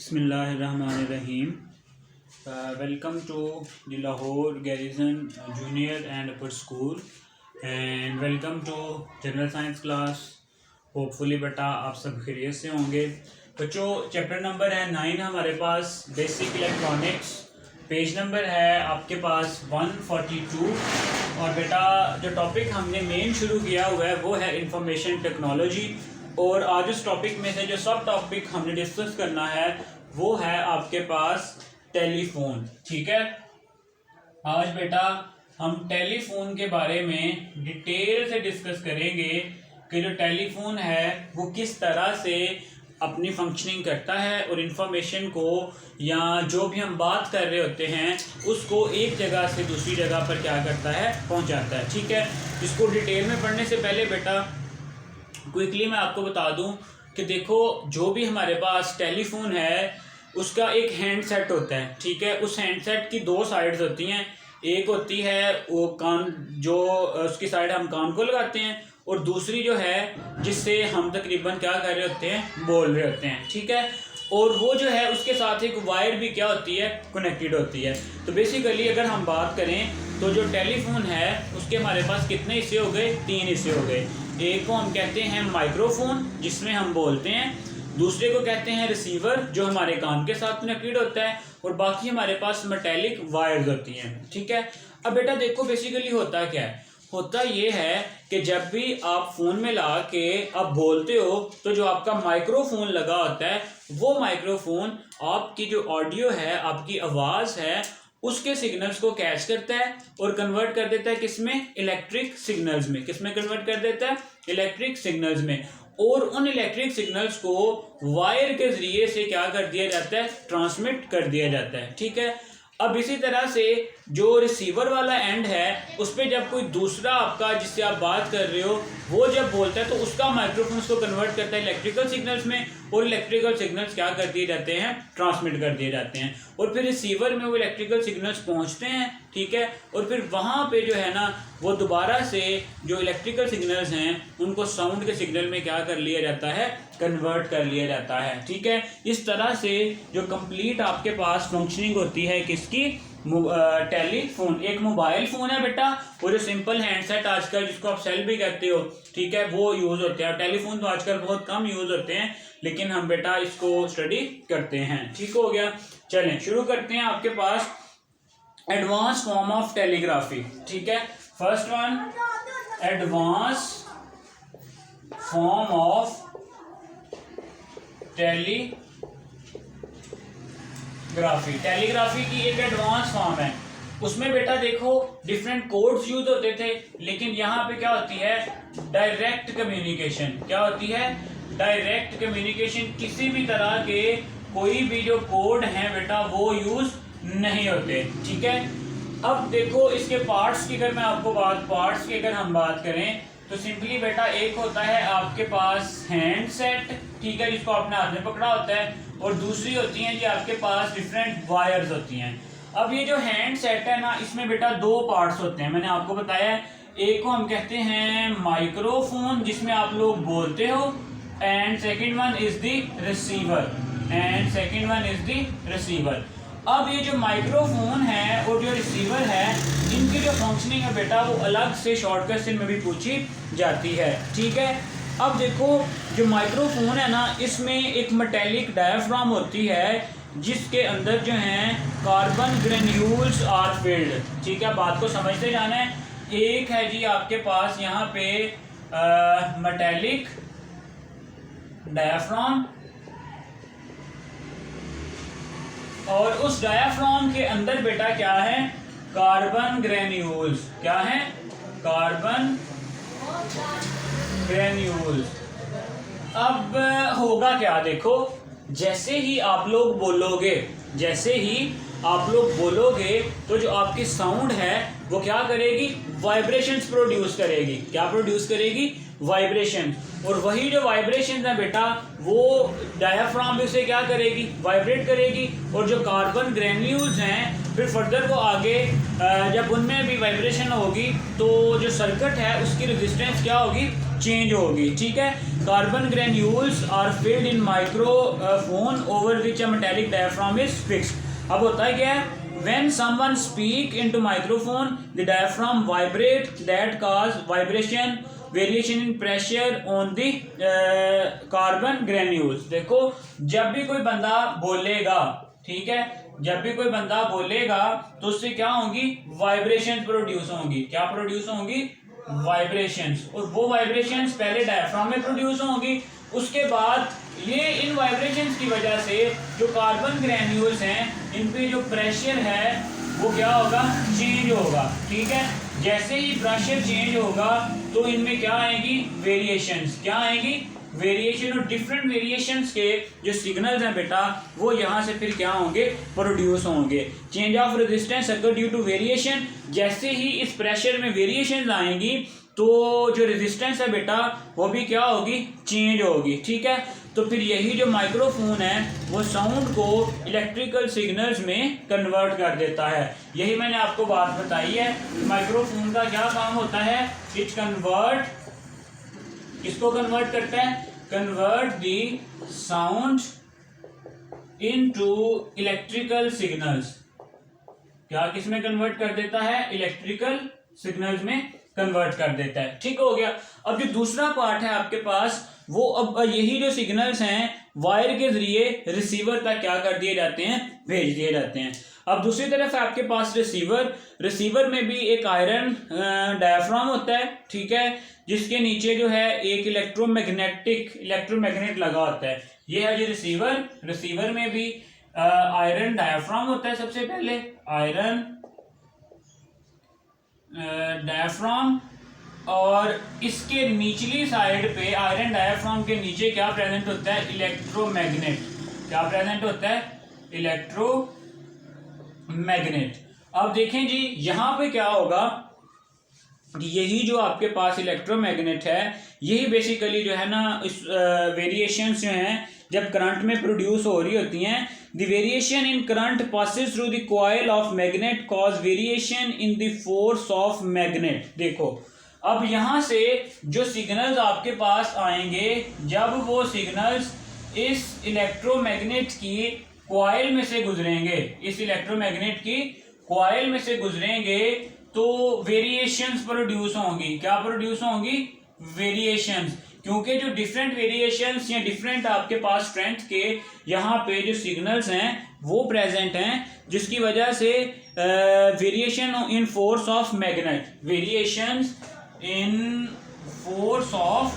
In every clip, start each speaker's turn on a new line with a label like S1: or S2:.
S1: Bismillahirrahmanirrahim. Welcome to the Lahore Garrison Junior and Upper School and welcome to General Science class. Hopefully बेटा आप सब खैरियत से होंगे। बच्चों चैप्टर नंबर है 9 हमारे पास बेसिक इलेक्ट्रॉनिक्स, पेज नंबर है आपके पास 142 और बेटा जो टॉपिक हमने मेन शुरू किया हुआ है वो है इंफॉर्मेशन टेक्नोलॉजी। और आज उस टॉपिक में से जो सब टॉपिक हमने डिस्कस करना है वो है आपके पास टेलीफोन। ठीक है, आज बेटा हम टेलीफोन के बारे में डिटेल से डिस्कस करेंगे कि जो टेलीफोन है वो किस तरह से अपनी फंक्शनिंग करता है और इन्फॉर्मेशन को या जो भी हम बात कर रहे होते हैं उसको एक जगह से दूसरी जगह पर क्या करता है, पहुंचाता है। ठीक है, इसको डिटेल में पढ़ने से पहले बेटा क्विकली मैं आपको बता दूं कि देखो जो भी हमारे पास टेलीफोन है उसका एक हैंडसेट होता है। ठीक है, उस हैंडसेट की दो साइड्स होती हैं। एक होती है वो कान, जो उसकी साइड हम कान को लगाते हैं, और दूसरी जो है जिससे हम तकरीबन क्या कर रहे होते हैं, बोल रहे होते हैं। ठीक है, और वो जो है उसके साथ एक वायर भी क्या होती है, कनेक्टेड होती है। तो बेसिकली अगर हम बात करें तो जो टेलीफोन है उसके हमारे पास कितने हिस्से हो गए, 3 हिस्से हो गए। एक को हम कहते हैं माइक्रोफोन जिसमें हम बोलते हैं, दूसरे को कहते हैं रिसीवर जो हमारे कान के साथ कनेक्टेड होता है, और बाकी हमारे पास मेटेलिक वायर्स होती हैं। ठीक है, अब बेटा देखो बेसिकली होता क्या है, होता ये है कि जब भी आप फ़ोन में ला के आप बोलते हो तो जो आपका माइक्रोफोन लगा होता है वो माइक्रोफोन आपकी जो ऑडियो है, आपकी आवाज़ है, उसके सिग्नल्स को कैच करता है और कन्वर्ट कर देता है किसमें, इलेक्ट्रिक सिग्नल्स में। किसमें कन्वर्ट कर देता है, इलेक्ट्रिक सिग्नल्स में। और उन इलेक्ट्रिक सिग्नल्स को वायर के ज़रिए से क्या कर दिया जाता है, ट्रांसमिट कर दिया जाता है। ठीक है, अब इसी तरह से जो रिसीवर वाला एंड है उस पर जब कोई दूसरा आपका जिससे आप बात कर रहे हो वो जब बोलता है तो उसका माइक्रोफोन को कन्वर्ट करता है इलेक्ट्रिकल सिग्नल्स में, और इलेक्ट्रिकल सिग्नल्स क्या कर दिए जाते हैं, ट्रांसमिट कर दिए जाते हैं, और फिर रिसीवर में वो इलेक्ट्रिकल सिग्नल्स पहुंचते हैं। ठीक है, और फिर वहाँ पे जो है ना वो दोबारा से जो इलेक्ट्रिकल सिग्नल्स हैं उनको साउंड के सिग्नल में क्या कर लिया जाता है, कन्वर्ट कर लिया जाता है। ठीक है, इस तरह से जो कंप्लीट आपके पास फंक्शनिंग होती है किसकी, टेलीफोन। एक मोबाइल फ़ोन है बेटा, वो जो सिंपल हैंडसेट आजकल जिसको आप सेल भी कहते हो, ठीक है, वो यूज़ होते हैं। टेलीफोन तो आजकल बहुत कम यूज़ होते हैं, लेकिन हम बेटा इसको स्टडी करते हैं। ठीक हो गया, चलें शुरू करते हैं। आपके पास एडवांस फॉर्म ऑफ टेलीग्राफी। ठीक है, first one advance form of telegraphy की एक एडवांस फॉर्म है। उसमें बेटा देखो डिफरेंट कोड्स यूज होते थे, लेकिन यहाँ पे क्या होती है, डायरेक्ट कम्युनिकेशन। क्या होती है, डायरेक्ट कम्युनिकेशन। किसी भी तरह के कोई भी जो कोड हैं बेटा वो यूज नहीं होते। ठीक है, अब देखो इसके पार्ट्स की अगर मैं आपको पार्ट्स की अगर हम बात करें तो सिंपली बेटा एक होता है आपके पास हैंडसेट, ठीक है, जिसको आपने हाथ में पकड़ा होता है, और दूसरी होती है जी आपके पास डिफरेंट वायर्स होती हैं। अब ये जो हैंडसेट है ना इसमें बेटा 2 पार्ट्स होते हैं, मैंने आपको बताया है। एक को हम कहते हैं माइक्रोफोन जिसमें आप लोग बोलते हो, and second one is the receiver. अब ये जो माइक्रोफोन है और जो रिसीवर है इनकी जो फंक्शनिंग है बेटा वो अलग से शॉर्ट क्वेश्चन में भी पूछी जाती है। ठीक है, अब देखो जो माइक्रोफोन है ना इसमें एक मेटेलिक डायाफ्राम होती है जिसके अंदर जो हैं कार्बन ग्रेन्यूल्स आर फिल्ड। ठीक है, बात को समझते जाना है। एक है जी आपके पास यहाँ पे मेटेलिक डायाफ्राम, और उस डायाफ्राम के अंदर बेटा क्या है, कार्बन ग्रेन्यूल्स। क्या है, कार्बन ग्रेन्यूल्स। अब होगा क्या, देखो जैसे ही आप लोग बोलोगे तो जो आपकी साउंड है वो क्या करेगी, वाइब्रेशंस प्रोड्यूस करेगी। क्या प्रोड्यूस करेगी, वाइब्रेशन। और वही जो वाइब्रेशन है बेटा वो डायाफ्राम भी उसे क्या करेगी, वाइब्रेट करेगी। और जो कार्बन ग्रेन्यूल्स हैं फिर फर्दर वो आगे जब उनमें भी वाइब्रेशन होगी तो जो सर्किट है उसकी रेजिस्टेंस क्या होगी, चेंज होगी। ठीक है, carbon granules are filled in microphone over which a metallic diaphragm is fixed. अब होता है क्या है, when someone speak into microphone the diaphragm vibrate that cause vibration variation in pressure on the carbon granules। देखो जब भी कोई बंदा बोलेगा, ठीक है, जब भी कोई बंदा बोलेगा तो उससे क्या होंगी, वाइब्रेशंस प्रोड्यूस होंगी। क्या प्रोड्यूस होंगी, वाइब्रेशंस। और वो वाइब्रेशंस पहले डायफ्राम में प्रोड्यूस होंगी, उसके बाद ये इन वाइब्रेशंस की वजह से जो कार्बन ग्रेन्यूल्स हैं इन पे जो प्रेशर है वो क्या होगा, चेंज होगा। ठीक है, जैसे ही प्रेशर चेंज होगा तो इनमें क्या आएगी, वेरिएशंस। क्या आएगी, वेरिएशन। और डिफरेंट वेरिएशंस के जो सिग्नल्स हैं बेटा वो यहाँ से फिर क्या होंगे, प्रोड्यूस होंगे। Change of resistance occur due to variation. जैसे ही इस प्रेशर में वेरिएशंस आएंगी तो जो रेजिस्टेंस है बेटा वो भी क्या होगी, चेंज होगी। ठीक है, तो फिर यही जो माइक्रोफोन है वो साउंड को इलेक्ट्रिकल सिग्नल्स में कन्वर्ट कर देता है। यही मैंने आपको बात बताई है, माइक्रोफोन का क्या काम होता है, इट कन्वर्ट, किसको कन्वर्ट करता है, कन्वर्ट दी साउंड इनटू इलेक्ट्रिकल सिग्नल्स। क्या किसमें कन्वर्ट कर देता है, इलेक्ट्रिकल सिग्नल्स में कन्वर्ट कर देता है। ठीक हो गया। अब जो दूसरा पार्ट है आपके पास वो, अब यही जो सिग्नल्स हैं वायर के जरिए रिसीवर तक क्या कर दिए जाते हैं, भेज दिए जाते हैं। अब दूसरी तरफ है आपके पास रिसीवर। रिसीवर में भी एक आयरन डायफ्राम होता है, ठीक है, जिसके नीचे जो है एक इलेक्ट्रोमैग्नेट लगा होता है। ये है जी रिसीवर। रिसीवर में भी आयरन डायफ्राम होता है। सबसे पहले आयरन डायफ्राम, और इसके निचली साइड पे आयरन डायफ्राम के नीचे क्या प्रेजेंट होता है, इलेक्ट्रोमैग्नेट। क्या प्रेजेंट होता है, इलेक्ट्रोमैग्नेट। अब देखें जी यहाँ पे क्या होगा, यही जो आपके पास इलेक्ट्रोमैग्नेट है यही बेसिकली जो है ना इस वेरिएशंस जो हैं जब करंट में प्रोड्यूस हो रही होती हैं, the variation in current passes through the coil of magnet cause variation in the force of magnet. देखो अब यहाँ से जो सिग्नल्स आपके पास आएंगे, जब वो सिग्नल्स इस इलेक्ट्रोमैग्नेट की कॉइल में से गुजरेंगे, इस इलेक्ट्रोमैग्नेट की कॉइल में से गुजरेंगे तो वेरिएशंस प्रोड्यूस होंगी। क्या प्रोड्यूस होंगी, वेरिएशंस। क्योंकि जो डिफरेंट वेरिएशंस या डिफरेंट आपके पास स्ट्रेंथ के यहाँ पे जो सिग्नल्स हैं वो प्रेजेंट हैं, जिसकी वजह से variation in force of magnet, variations in force of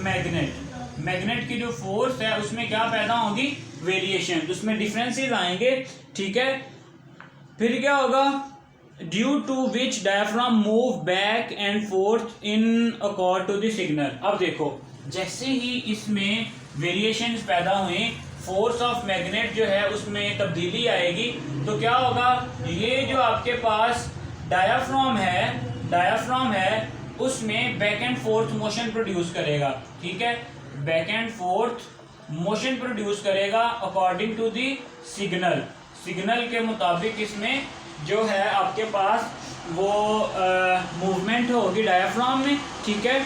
S1: magnet, magnet की जो फोर्स है उसमें क्या पैदा होगी, वेरिएशन, उसमें डिफरेंसेस आएंगे। ठीक है, फिर क्या होगा, due to which diaphragm move back and forth in accord to the signal. अब देखो जैसे ही इसमें वेरिएशंस पैदा हुए, फोर्स ऑफ मैग्नेट जो है उसमें तब्दीली आएगी, तो क्या होगा, ये जो आपके पास डायाफ्राम है उसमें back and forth motion produce करेगा। ठीक है, back and forth motion produce करेगा according to the signal. Signal के मुताबिक इसमें जो है आपके पास वो मूवमेंट होगी डायाफ्राम में। ठीक है,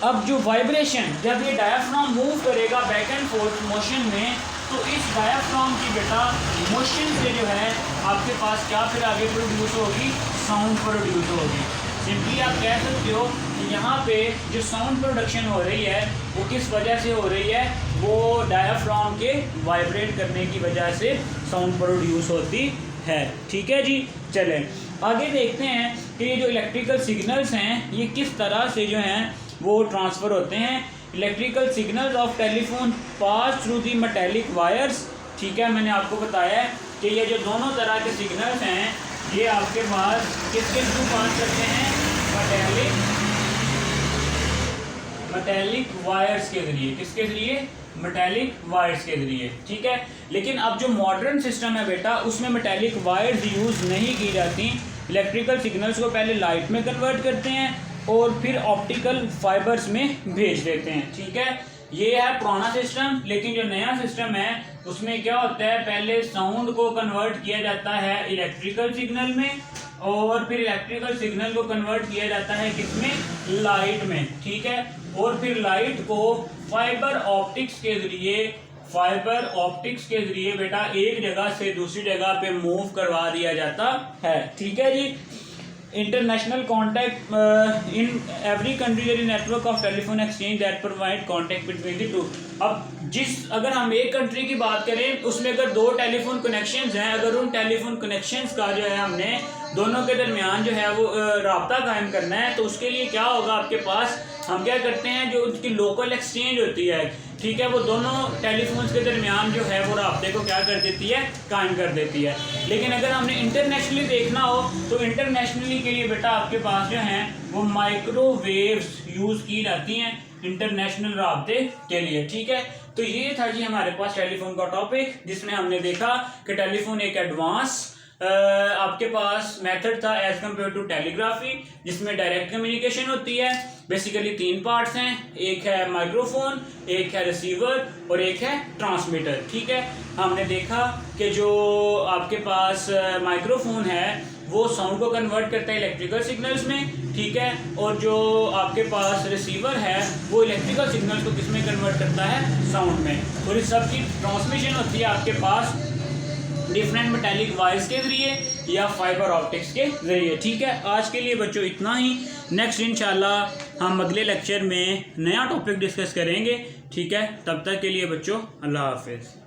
S1: अब जो वाइब्रेशन, जब ये डायाफ्राम मूव करेगा बैक एंड फोर्थ मोशन में, तो इस डायाफ्राम की बेटा मोशन से जो है आपके पास क्या फिर आगे प्रोड्यूस होगी, साउंड प्रोड्यूस होगी। सिंपली आप कह सकते हो कि यहाँ पे जो साउंड प्रोडक्शन हो रही है वो किस वजह से हो रही है, वो डायाफ्राम के वाइब्रेट करने की वजह से साउंड प्रोड्यूस होती है। ठीक है जी, चलें आगे देखते हैं कि ये जो इलेक्ट्रिकल सिग्नल्स हैं ये किस तरह से जो हैं वो ट्रांसफ़र होते हैं। Electrical signals of telephone pass through the metallic wires. ठीक है, मैंने आपको बताया कि ये जो दोनों तरह के सिग्नल्स हैं ये आपके पास किसके थ्रू पास करते हैं, मेटेलिक वायर्स के जरिए। किसके जरिए, मेटेलिक वायर्स के जरिए। ठीक है, लेकिन अब जो मॉडर्न सिस्टम है बेटा उसमें मेटेलिक वायर्स यूज़ नहीं की जाती। इलेक्ट्रिकल सिग्नल्स को पहले लाइट में कन्वर्ट करते हैं और फिर ऑप्टिकल फाइबर्स में भेज देते हैं। ठीक है, ये है पुराना सिस्टम। लेकिन जो नया सिस्टम है उसमें क्या होता है, पहले साउंड को कन्वर्ट किया जाता है इलेक्ट्रिकल सिग्नल में और फिर इलेक्ट्रिकल सिग्नल को कन्वर्ट किया जाता है किसमें, लाइट में, ठीक है। और फिर लाइट को फाइबर ऑप्टिक्स के जरिए बेटा एक जगह से दूसरी जगह पे मूव करवा दिया जाता है, ठीक है जी। International contact in every country there is network of telephone exchange that provide contact between the two. अब अगर हम एक कंट्री की बात करें उसमें अगर दो टेलीफोन कनेक्शंस हैं, अगर उन टेलीफोन कनेक्शंस का जो है हमने दोनों के दरमियान जो है वो राब्ता कायम करना है, तो उसके लिए क्या होगा आपके पास, हम क्या करते हैं जो उसकी लोकल एक्सचेंज होती है, ठीक है, वो दोनों टेलीफोन्स के दरमियान जो है वो राब्ते को क्या कर देती है, कायम कर देती है। लेकिन अगर हमने इंटरनेशनली देखना हो तो इंटरनेशनली के लिए बेटा आपके पास जो हैं वो माइक्रोवेव्स यूज़ की जाती हैं इंटरनेशनल राब्ते के लिए, ठीक है। तो ये था जी हमारे पास टेलीफोन का टॉपिक, जिसमें हमने देखा कि टेलीफोन एक एडवांस आपके पास मेथड था एज कम्पेयर टू टेलीग्राफी, जिसमें डायरेक्ट कम्युनिकेशन होती है। बेसिकली 3 पार्ट्स हैं, एक है माइक्रोफोन, एक है रिसीवर और एक है ट्रांसमीटर, ठीक है। हमने देखा कि जो आपके पास माइक्रोफोन है वो साउंड को कन्वर्ट करता है इलेक्ट्रिकल सिग्नल्स में, ठीक है, और जो आपके पास रिसीवर है वो इलेक्ट्रिकल सिग्नल्स को किस में कन्वर्ट करता है, साउंड में। और इस सब की ट्रांसमिशन होती है आपके पास डिफरेंट मेटालिक वायर्स के जरिए या फाइबर ऑप्टिक्स के जरिए, ठीक है। आज के लिए बच्चों इतना ही। नेक्स्ट इंशाल्लाह हम अगले लेक्चर में नया टॉपिक डिस्कस करेंगे, ठीक है। तब तक के लिए बच्चों अल्लाह हाफिज़।